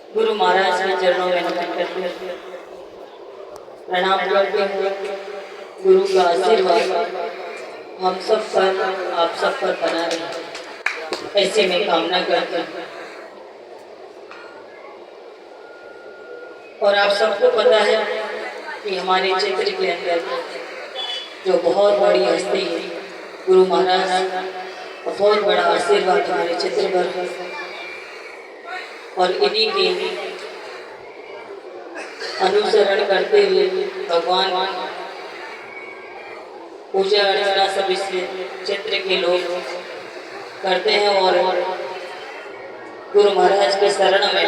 गुरु महाराज के चरणों में नमन करते हैं, प्रणाम करते हैं। गुरु का आशीर्वाद हम सब पर, आप सब पर बना रहे, ऐसे में कामना करते हैं। और आप सबको पता है कि हमारे क्षेत्र के अंदर जो बहुत बड़ी हस्ती है गुरु महाराज, बहुत बड़ा आशीर्वाद हमारे क्षेत्र पर है। और इन्हीं के अनुसरण करते हुए भगवान पूजा अर्चना सब इस क्षेत्र के लोग करते हैं। और गुरु महाराज के शरण में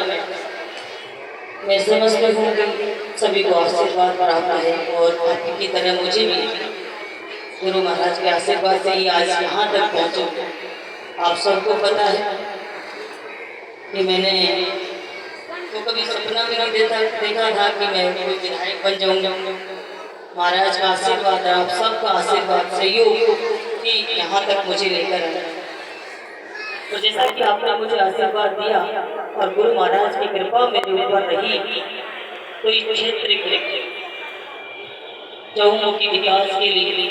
मैं समझती हूँ कि सभी को आशीर्वाद प्राप्त है। और आपकी की तरह मुझे भी गुरु महाराज के आशीर्वाद से ही आज यहाँ तक पहुँचूँ। आप सबको पता है कि मैंने तो कभी सपना भी नहीं देखा था कि मैं कोई विधायक बन जाऊंगा। महाराज का आशीर्वाद, आप सबका आशीर्वाद, सहयोग कि यहाँ तक मुझे लेकर आया। तो जैसा कि आपने मुझे आशीर्वाद दिया और गुरु महाराज की कृपा मेरे ऊपर रही, तो इस क्षेत्र के चहुमुखी विकास के लिए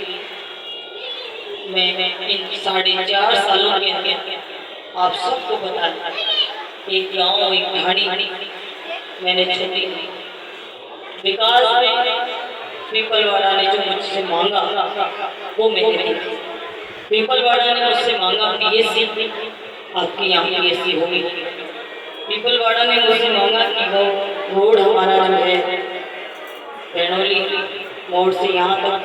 मैं इन 4.5 सालों के अंदर आप सबको बता एक गांव, एक कहानी मैंने छोड़ी। विकास में पीपलवाड़ा ने जो मुझसे मांगा वो मैंने दी। पीपलवाड़ा ने मुझसे मांगा पीएससी, आपकी यहाँ पीएससी होगी। पीपलवाड़ा ने मुझसे मांगा कि वो रोड हमारा जो है बेनौली मोड़ से यहाँ तक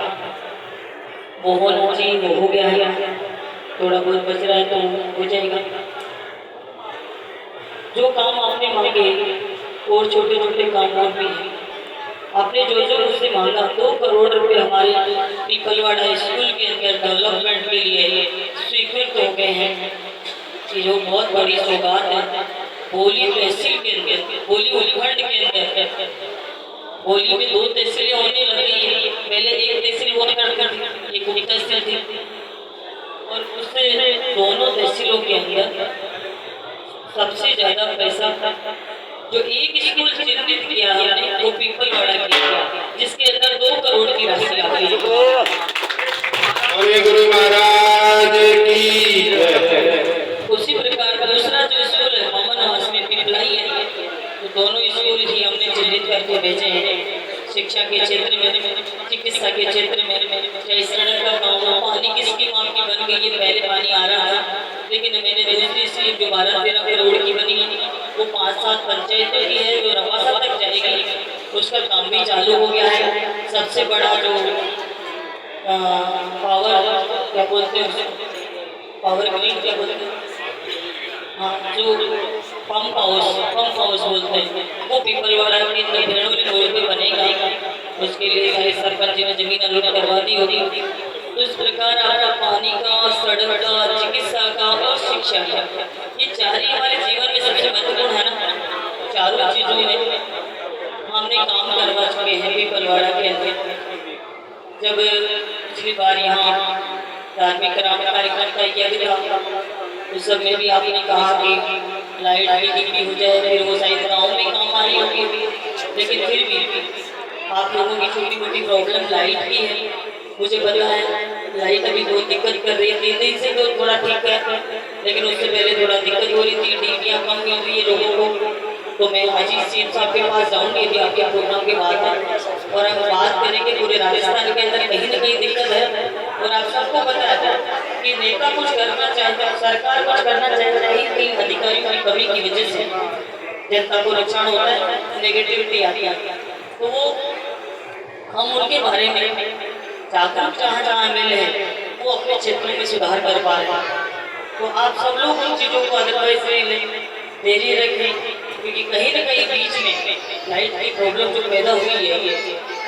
वो होना चाहिए, वो हो गया है। थोड़ा बहुत बच रहा है तो हो जाएगा। जो काम आपने मांगे और छोटे छोटे काम और भी हैं, आपने जो जो मुझसे मांगा 2 करोड़ रुपए हमारे पीपलवाड़ा स्कूल के अंदर डेवलपमेंट के लिए स्वीकृत हो गए हैं। कि जो बहुत बड़ी सौगात है। होली तहसील के अंदर, होली उपखंड के अंदर, होली में 2 तहसीलें होने लग गई है। पहले एक तहसील हुआ करती थी, एक उप तहसील थी। और उससे दोनों तहसीलों के अंदर सबसे ज्यादा पैसा जो एक स्कूल चिन्हित किया हमने वो पीपलवाड़ा किया, जिसके अंदर 2 करोड़ की राशि आ गई। गुरु महाराज की उसी प्रकार दूसरा जो स्कूल है मोहम्मद नवाज में पिपलाई है, तो दोनों स्कूल ही हमने चिन्हित करके भेजे हैं। शिक्षा के क्षेत्र में, चिकित्सा के क्षेत्र में, चाहे सड़क का काम हो, पानी की स्कीम आपकी बन गई है। पहले पानी आ रहा था, लेकिन मैंने दूसरी स्कीम जो 12-13 करोड़ की बनी है वो 5-7 पंचायतों की है, जो रवासा तक जाएगी, उसका काम भी चालू हो गया है। सबसे बड़ा जो पावर क्या बोलते हैं, पावर ग्रिड क्या बोलते हैं, हाँ, जो पंप हाउस बोलते हैं, वो पीपलवाड़ा के बेनौली रोड पे बनेगा। उसके लिए सारे सरपंच ने जमीन अलॉट करवा दी होगी। तो इस प्रकार आपका पानी का, सड़क का, चिकित्सा का और शिक्षा का, ये 4 ही हमारे जीवन में सबसे महत्वपूर्ण है ना। चारों चीजों में हमने काम करवा चुके हैं पीपलवाड़ा के अंदर। जब पिछली बार यहाँ धार्मिक कार्यक्रम का यज्ञ था, उस समय भी आपने कहा कि लाइट भी हो जाए, फिर वो शायद गाँव में काम आ रही होगी। लेकिन फिर भी आप लोगों की छोटी मोटी प्रॉब्लम लाइट की है, मुझे पता है। लाइट अभी बहुत दिक्कत कर रही है, 3 दिन से तो थोड़ा ठीक है, लेकिन उससे पहले थोड़ा दिक्कत हो रही थी, ड्यूटियाँ कम मिल रही है लोगों को। तो मैं अजीत सिंह साहब के पास जाऊँगी यदि आपके प्रोग्राम के बाद है, और हम बात करेंगे। पूरे राजस्थान के अंदर कहीं ना कहीं दिक्कत है, और आप सबको पता है कि नेता कुछ करना चाहता है, सरकार कुछ करना चाहता है, कई अधिकारियों की कमी की वजह से जनता को नुकसान होता है, नेगेटिविटी आती है। तो वो हम उनके बारे में जागरूक जहाँ मिले वो अपने क्षेत्र में सुधार कर पा रहे हैं। तो आप सब लोग उन चीज़ों को अदरवाइज देरी रखें, क्योंकि कहीं ना कहीं बीच में लाइट की प्रॉब्लम जो पैदा हुई है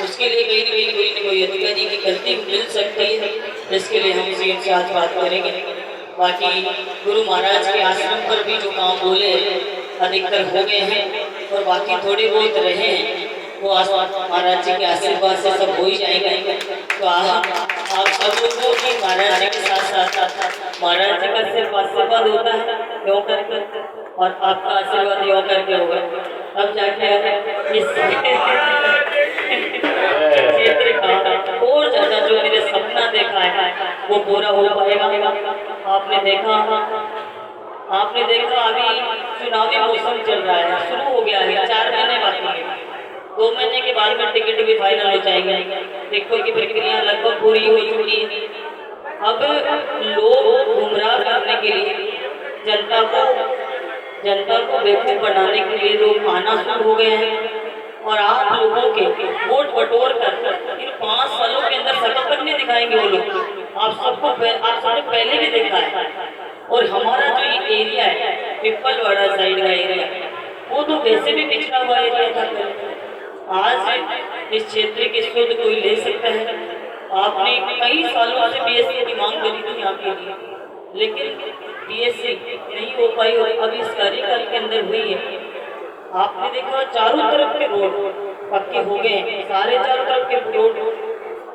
उसके लिए कहीं ना कहीं कोई अधिकारी की गलती मिल सकती है, जिसके लिए हम सीएम से आज बात करेंगे। बाकी गुरु महाराज के आश्रम पर भी जो काम बोले अधिकतर हो गए हैं, और बाकी थोड़े बहुत रहे हैं वो महाराज जी के आशीर्वाद से सब हो ही जाएंगे। तो आप सब लोगों की महाराज जी के साथ महाराज जी का सिर्फ आशीर्वाद होता है क्यों करके, और आपका आशीर्वाद यो करके होगा। अब जाके इस क्षेत्र का और ज्यादा जो मेरे सपना देखा है वो पूरा हो पाएगा। आपने देखा अभी चुनावी मौसम चल रहा है, शुरू हो गया है, 4 महीने बाकी है। 2 महीने के बाद में टिकट भी फाइनल हो जाएंगे। टिकटों की प्रक्रिया लगभग पूरी हो चुकी है। अब लोग गुमराह करने के लिए जनता को बेवकूफ बनाने के लिए लोग आना शुरू हो गए हैं और आप लोगों के वोट बटोर कर इन 5 सालों के अंदर शकल तक नहीं दिखाएंगे वो लोग। आप सबने पहले भी देखा है। और हमारा जो ये एरिया है पिपलवाड़ा साइड का एरिया, वो तो वैसे भी पिछड़ा हुआ एरिया था। आज इस क्षेत्र की शुद्ध कोई ले सकता है। आपने कई सालों से बीएससी की मांग करी थी यहाँ के लिए, लेकिन बीएससी नहीं हो पाई और अभी इस कार्यकाल के अंदर हुई है। आपने देखा चारों तरफ के रोड पक्के हो गए हैं, सारे चारों तरफ के रोड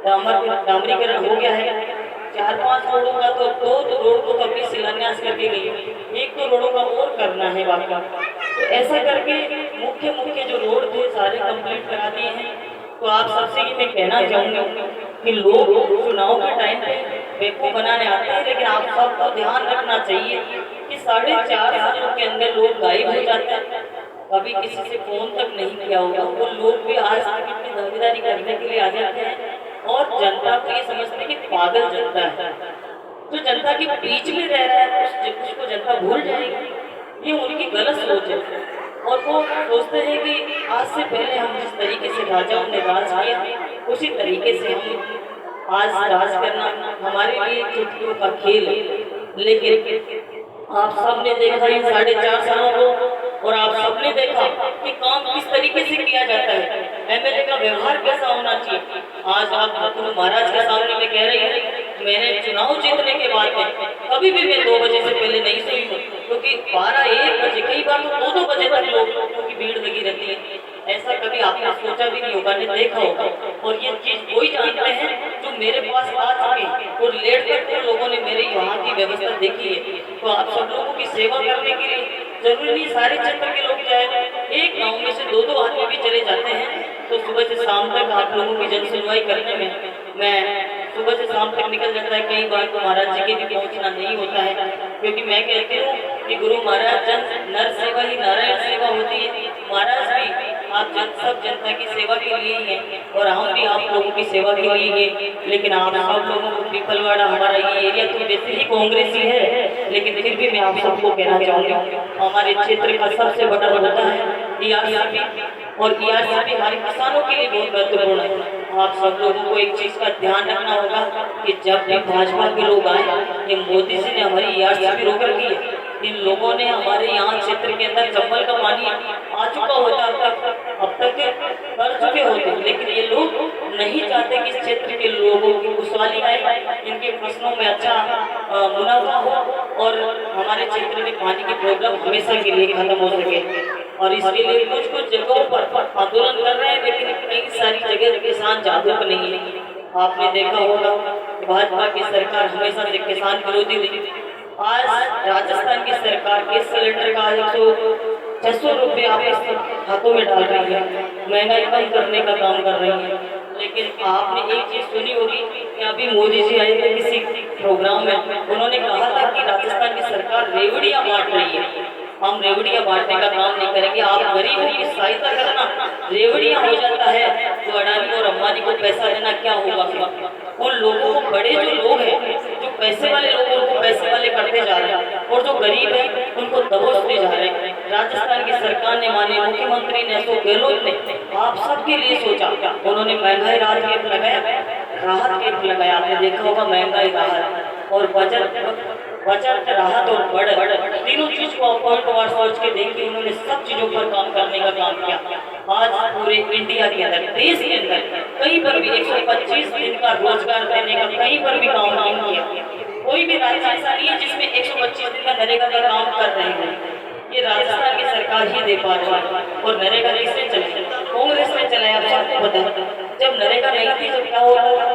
डामरीकरण हो गया है। 4-5 रोडों का तो 2 रोड को कभी शिलान्यास करके गई, 1 तो रोडों का और करना है बाकी। तो ऐसा करके मुख्य जो रोड थे सारे कंप्लीट करा दिए हैं। तो आप सबसे ये मैं कहना चाहूँगा कि लोग चुनाव के टाइम पे बेवकूफ बनाने आते हैं, लेकिन आप सबको ध्यान रखना चाहिए कि 4.5 सालों के अंदर लोग गायब हो जाते हैं। कभी किसी से फोन तक नहीं किया होगा, वो लोग भी आज तक इतनी दावेदारी करने के लिए आ जाते हैं और जनता को ये समझते हैं कि पागल जनता है, जो जनता के बीच में रह रहा है उसको जनता भूल जाएगी। ये उनकी गलत सोच है और वो सोचते हैं कि आज से पहले हम जिस तरीके से राजाओं ने राज किया उसी तरीके से हम आज राज करना हमारे लिए चुटकियों का खेल है। लेकिन आप सबने देखा इन 4.5 सालों को, और आप सबने देखा कि काम किस तरीके से किया जाता है, एमएलए का व्यवहार कैसा होना चाहिए। आज आप गुरु महाराज के सामने में कह रही है, मैंने चुनाव जीतने के बाद में कभी भी मैं 2 बजे से पहले नहीं सोई हूँ, क्योंकि 12-1 बजे कई बार तो 2-2 बजे तक लोगों की भीड़ लगी रहती है। ऐसा कभी आपने सोचा भी नहीं होगा, नहीं देखा होगा। और ये चीज वही जानते हैं जो मेरे पास आ चुके और लेट कर लोगों ने मेरे यहाँ की व्यवस्था देखी है। तो आप सब लोगों की सेवा करने के लिए जरूरी नहीं सारे क्षेत्र के लोग जाए, एक गांव में से 2-2 आदमी भी चले जाते हैं तो सुबह से शाम तक आप लोगों की जन सुनवाई करने में मैं सुबह से शाम तक निकल जाता है। कई बार तो महाराज जी के भी पहुंचना नहीं होता है, क्योंकि मैं कहती हूँ कि गुरु महाराज जन नर सेवा ही नारायण सेवा होती है। महाराज भी आप सब जनता की सेवा के लिए ही है और हम भी आप लोगों की सेवा के लिए है। लेकिन आप सब लोगों को पिपलवाड़ा हमारा ये एरिया तो वैसे ही कांग्रेसी है, लेकिन फिर भी मैं आप सबको कहना चाहूँगा हमारे क्षेत्र का सबसे बड़ा होता है ERCP, और ERCP हमारे किसानों के लिए बहुत महत्वपूर्ण है। आप सब लोगों को एक चीज का ध्यान रखना होगा कि जब भी भाजपा के लोग आए, ये मोदी जी ने हमारी ERCP रोक रखी है। इन लोगों ने हमारे यहाँ क्षेत्र के अंदर चंबल का पानी आ चुका होता अब तक कर चुके होते, लेकिन ये लोग नहीं चाहते कि इस क्षेत्र के लोगों की खुशहाली आए, इनके फसलों में अच्छा मुनाफा हो और हमारे क्षेत्र में पानी की प्रॉब्लम हमेशा के लिए खत्म हो सके। और इसके लिए कुछ जगहों पर आंदोलन कर रहे हैं, लेकिन कई सारी जगह किसान जागरूक नहीं है। आपने देखा होगा भाजपा की सरकार हमेशा से किसान विरोधी रही। आज राजस्थान की सरकार गैस सिलेंडर का 600 रुपये आपके हाथों में डाल रही है, महंगाई कम करने का काम कर रही है। लेकिन आपने एक चीज सुनी होगी कि अभी मोदी जी आए थे किसी प्रोग्राम में, उन्होंने कहा था कि राजस्थान की सरकार रेवड़ियां बांट रही है। हम रेवड़ियां बांटने का काम नहीं करेंगे, आप गरीबों की सहायता करना। रेवड़ियां हो जाता है तो अडानी और अंबानी को पैसा देना क्या होगा फिर? उन लोगों को बड़े जो लोग हैं, जो पैसे वाले लोग उनको पैसे वाले करते जा रहे हैं और जो गरीब है उनको दबोचते जा रहे हैं। राजस्थान की सरकार ने, माननीय मुख्यमंत्री ने, अशोक गहलोत ने आप सबके लिए सोचा। उन्होंने महंगाई राहत कैंप लगाया, आपने देखा होगा महंगाई राहत और बचत राहत और बढ़त तीनों चीज को पॉइंट वार सोच के देखिए, उन्होंने सब चीजों पर काम करने का काम किया। आज पूरे इंडिया के अंदर, देश के अंदर कहीं पर भी 125 दिन का रोजगार देने का कहीं पर भी काम नहीं किया। कोई भी राज्य ऐसा नहीं है जिसमें 125 दिन का नरेगा का काम कर रहे हैं। ये राजस्थान की सरकार ही दे पा रही है। और नरेगा किसने चलाई? कांग्रेस ने चलाया। आप सबको पता है जब नरेगा नहीं थी तो क्या होता था?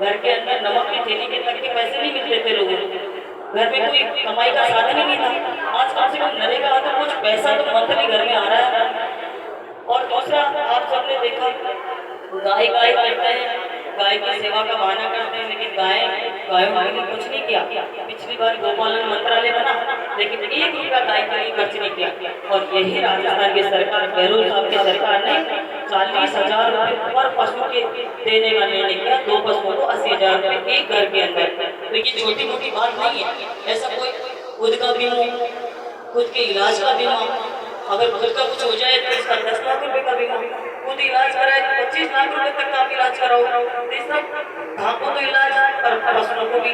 घर के अंदर नमक की थैली के तक के पैसे नहीं मिलते थे लोगों को, घर में कोई कमाई का साधन ही नहीं था। आज कम से कम नरेगा तो कुछ पैसा तो मंथली घर में आ रहा है। दूसरा आप सबने देखा, गाय गाय करते हैं, गाय की सेवा का बहाना करते हैं, लेकिन गायों के लिए कुछ नहीं किया। पिछली बार गोपालन मंत्रालय बना, लेकिन 1 रुपया गाय के लिए खर्च नहीं किया। और यही राजस्थान की सरकार, गहलोत साहब की सरकार ने 40,000 रुपये पर पशु के देने का निर्णय किया। 2 पशुओं को 80,000 रुपये एक घर के अंदर। तो ये छोटी मोटी बात नहीं है। ऐसा कोई खुद का बीमा, खुद के इलाज का बीमा, अगर खुद का कुछ हो जाए तो इसका 10 लाख रुपए का बीमा, खुद इलाज कराए तो 25 लाख रुपए तक का आप इलाज कराओ। तो इस सब धापों तो इलाज और पशुओं को भी